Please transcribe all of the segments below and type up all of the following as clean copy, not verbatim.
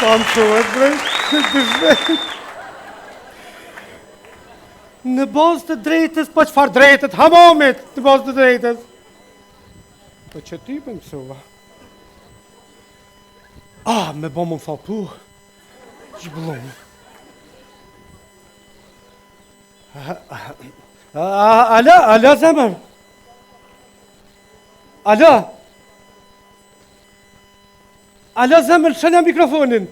Kam qëhet, bre. Në bazë të drejtës, po qëfar drejtët, hamamit, në bazë të drejtës. Po që ty për mësova. Me bo më faltu. Që bëllonë. Alo, zemër. Alo, zemër, shënja mikrofonin.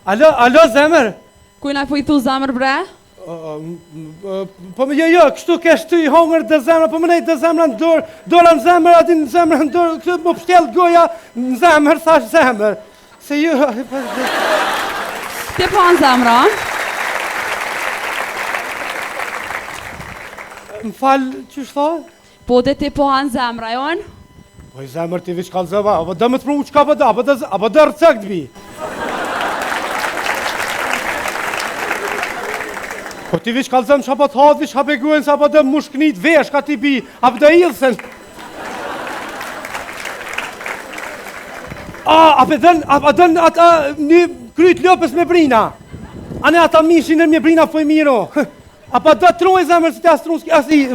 Alo, zemër. Kujna po I thu zemër, bre? Po jo, kështu kesh ty hongër dhe zemra, po më nejtë dhe zemra në dorë, dora në zemër, ati në zemër në dorë, këtë më pështjellë goja në zemër, thash zemër. Se ju... Ti po në zemra? Më falë, që shtë tha? Po dhe ti po në zemra, jonë? Po I zemër ti vish kalë zëva, apo dhe më të prunë që ka pëda, apo dhe rëcëk të bi. Po ti vish kalëzëm që apo të hadh, vish hape guen, sa apo dhe mushknit vesh ka ti bi, apo dhe ilësen. Apo dhe ata një kryt lopës me brina. Ane ata mishin në me brina po I miro. Apo dhe troj zemër se te astrun s'ki asi.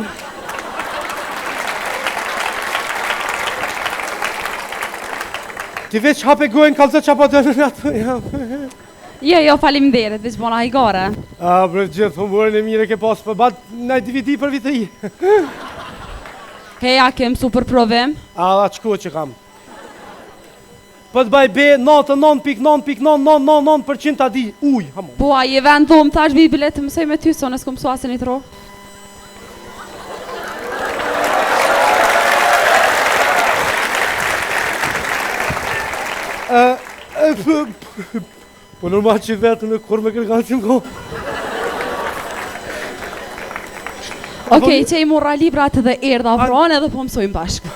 Ti veç hape guen kalëzë që apo dhe në ato. Jo, faleminderit, veç bona hajgare. Bre, gjithë, po mërën e mire ke pasë për batë në DVD për vitëri. Heja, kem super provim. Qko që kam. Për të baj be 99.999% ta di uj, hamon. Po, a je vend dhomë, thash vi bilet të mësoj me ty, so nësë kom suasin I tro. Po normal që vetën e kur me kërkan që më kohë. Okej, që I mora librat dhe erdha vronë edhe po mësojmë bashkë.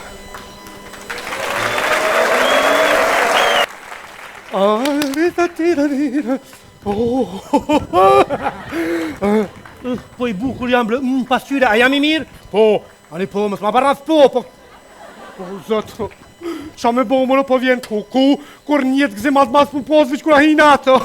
Po I bukur jam ble, pasqyre, a jam I mirë? Po, ani po, mësë ma barras po. Po, zëtë. Qa me bo mërë po vjen kur njetë gëzim atë mas për posë vëq kur ahin ato.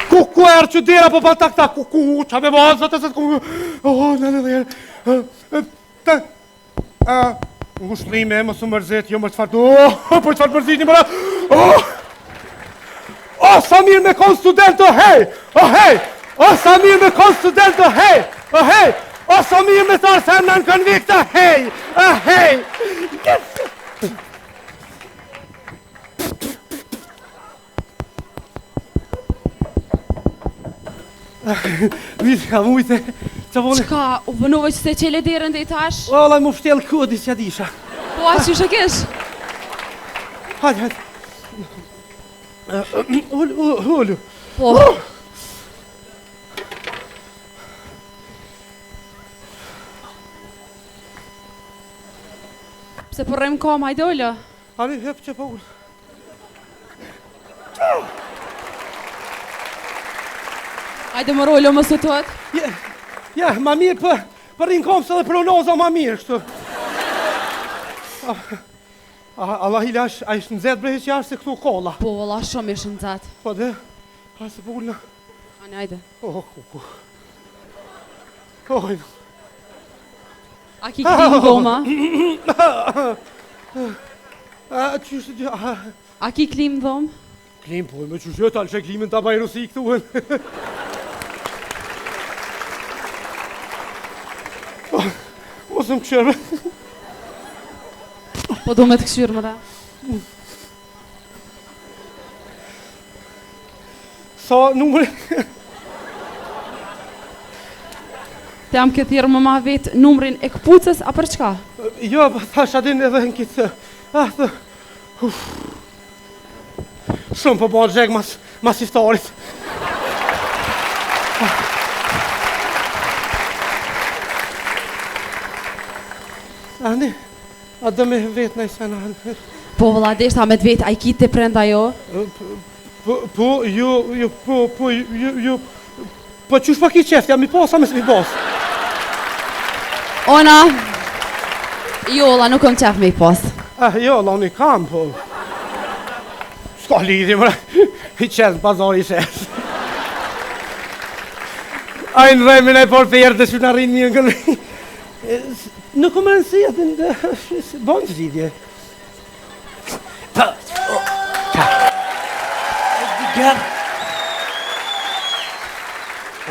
Ku erë që dera po pa takta, qa me bo atë zëtë zëtë ngushlime, më së mërzit, jo më qëfar po qëfar mërzit një mëra. Sa mirë me konë studento, hej! Sa mirë me konë studento, hej! Sa mirë me tarë se në konvikta, hej! Vishka, mujte, që vone... Qka, u vënove që se qele derën dhe I tash? Ola, mu fshtel kodi që disha. Po, a që shëkesh? Hajde. Ullu. Po. Pse përrem kam, hajde ullu. Ani, hep që po ullë. Hajde më rollo më sëtot. Ja, ma mirë për rinë kom se dhe pronoza ma mirë, kështu. Allah I lash, a ishtë nëzet bre që jashtë se këtu kolla. Po, valla, shumë ishtë nëzet. Po dhe, a se po ullë. Ani, hajde. A ki klim dhoma? A ki klim dhom? Klim, po, me që shëtë, alë që klimin të bajrusi këtu. Mosëm këshërë. Po do me të këshyrë më da. Sa numëri? Të jam këthirë më ma vetë numërin e këpucës, a për çka? Jo, thash adin edhe në kitë. Shumë po bërë gjegë mas iftarit. Ani, a dhe me vetë në i sena. Po vëlla, deshta me të vetë, a I kitë të prenda jo? Po qysh pa ki qef, jam i pos, a mes mi pos? Ona, jolla nuk kom qef me I pos. Jo, la unë I kam, po. S'ka lidhje, mëra. I qes, pazar I qes. A I në remin e por për dhe që në rinë mirë në kërë. Nuk më nësi atë në... Bon të zidje.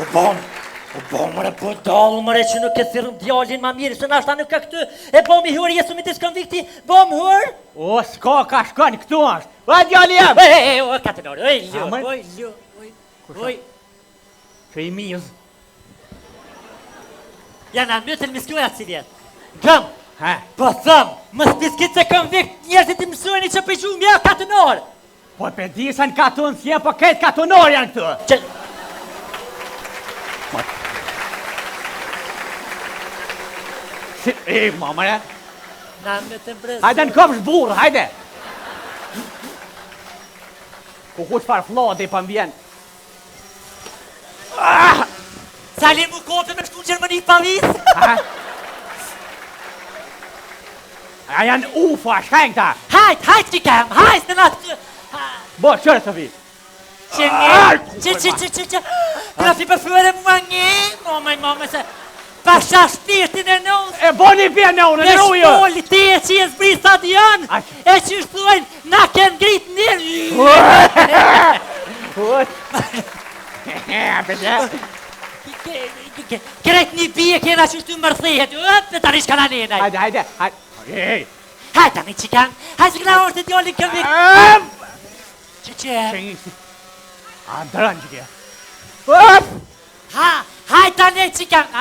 O bom, mëre po dalë, mëre që nuk e thirëm djallin ma mirë, se nashta nuk ka këtu, e bom I hur, jesu me të s'konvikti, bom hur? O, s'ka ka shkon, këtu është. O, djali jem! O, katënor, oj, Që I mizë. janë mytën miskuja ciljet. Gëm, Ha? po thëm, më s'piskit se konvikt njerëzit I mësujni që pëgju mja katënor. Po për disën katun s'je, po këtë katunor janë këtu. Që... Si, mamëre. Na mytën brezë. Hajde në kopsh burë, hajde. Ku ku çfarë flodi pa m'vjen. Sali mu kopë me shku në Gjermani Paris. Ha? A janë ufa, shkajnë ta. Hajt që kem, hajt në natë. Bo, qërë të vi. Që. Trafi për fyre mua një. Mama, se. Pasha shpirtin e nëzë. E bo një bje në unë, Me në ujë. shpolli ti e që jesë bri stadion. Aq. E që shtuajnë, na ken ngrit nërë. Kret një bje kena që shtu mërthehet. Dhe tani shka na nena. Hajde. Hajde tani që kanë. Hajde që këna orë të djolin këmik. Që. A dërën që kje. Hajde tani që kanë.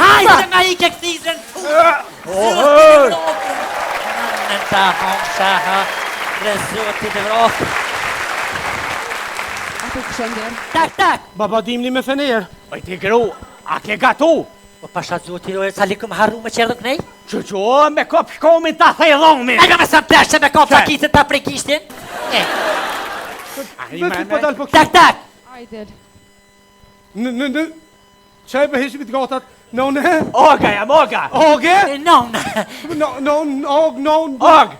Hajde se ma I ke këthizën. Në ta hongsha ha. Rezotit Evropë. Ato këshënder. Tak. Baba dimni me fener. Oj ti gru, a ke gatu? O pasha zotit rojë, sa likëm harru me qerdë kënej? Që me kop shkomin ta thejdhomin. E nga me sa peshe me kopë sa kisit ta prej kishtin? Vetë po dalë po Tak. Ajde. Në... Qaj për heshimit gatat? Në... Oga jam, oga. Oge? Nona. Og.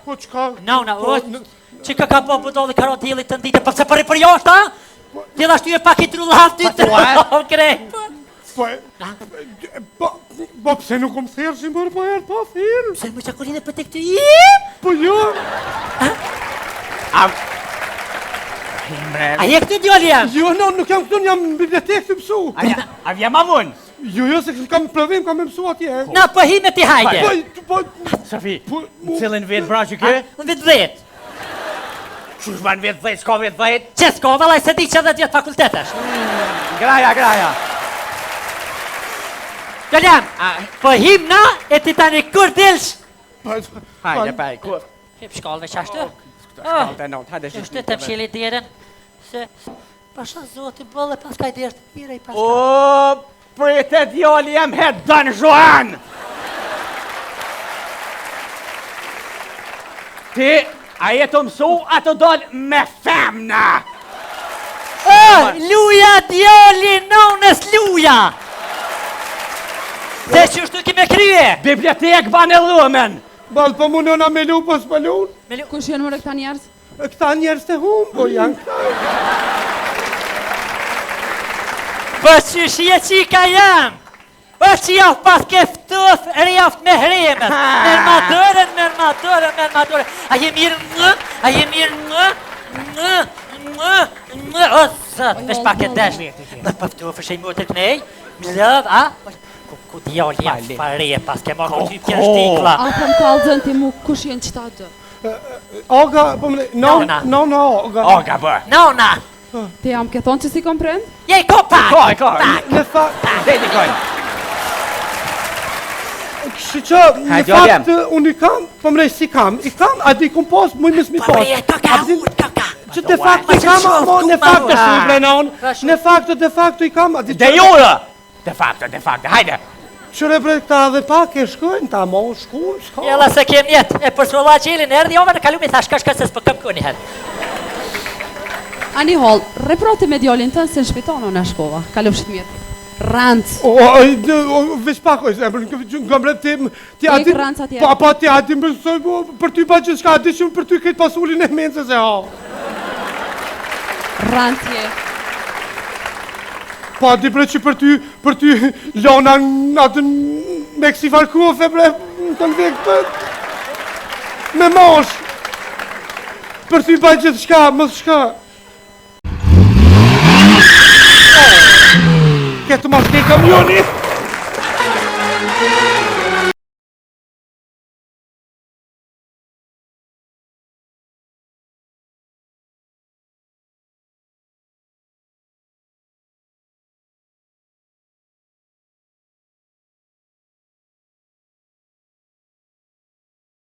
Po qka? Nona, që ka po budolli karo djelit të ndite, përse përri për jashtë, ha? Djela shtu e pak I trullat ty të... Krej. Po pse nuk më thirë që mërë po herë, po thirë. Se më që kurine për të këtë jem? Po jo. A je këtu djoli jam? Jo, nuk jam këtu, jam në bibliotekë të mësu. A vjem amun. Jo, se kam provim, kam me mësu atje. Na, po hi me ti hajde. Po... Sofi, Po... në cilin vetë bra që kë? Në vitë 10. Qush ban vetë 10, s'ka vetë 10? Që s'ko, valaj se di që dhe djetë fakultetesh. Graja. Djoli jam, po him na, e ti tani kur dilsh? Hajde, pej, ku? Hip shkallëve qashtu? Hajde, Shtu të mshili djerën, se... Pasha zoti bëllë, pas ka I djerë të mire I pas ka... O, prite djali jem het Don Juan! Ti, a jetë mësu, ato dollë me femna! Luja djali, nonës luja! Se që shtu kime krye? Bibliotek ban e lumen! Balë po munona me lu, po s'palun. Kush janë mërë këta njerës? Këta njerës të humbo janë këta. Po që shje qika jam! Po që jafë pas keftuf, rjaftë me hremet! Mermadore! A je mirë në? O, zëtë, vesh pak e desh. Në pëftu, fëshë I motër kënej, më lëv, a? Ku djallë jam fare pas ke marrë këtë pjerë shtikla. A po më kalëzën ti mu kush jenë qëta dë? Oga, po më... Nona. Oga. Oga, bë! Nona! Ti jam ke thonë që si komprend? Jej, ko pak! Koj! Në fakt... Deti koj! Që në fakt unë I kam, po më si kam, I kam, a di kom pas, muj mësë mi pas. Përje, kaka! Që de facto I kam, në fakt është në brenon, në facto I kam, a di... De jure! De facto, hajde! Qëre bre këta dhe pak e shkojnë, ta mo shkujnë, s'ka. Jella se kem jetë, e për s'rolla qelin, erdi ove në kalumi, tha shka se s'pëkëm këni herë. Ani hol, reproti me djallin tënë se në shpitonë në shkova, kalofshit mirë. Ranc. Veç pak, nga mre ti Ik ranca tjetër. Pa ti ati mësoj, për ty pa gjithë shka, ati shumë për ty këtë pasullin e mencës e ha. Rancje. Pa di bre që për ty lona në atë me kësi farkufe bre, në të ndek me mosh. Për ty pa gjithë shka, mës shka. Këtë mas ke kamioni.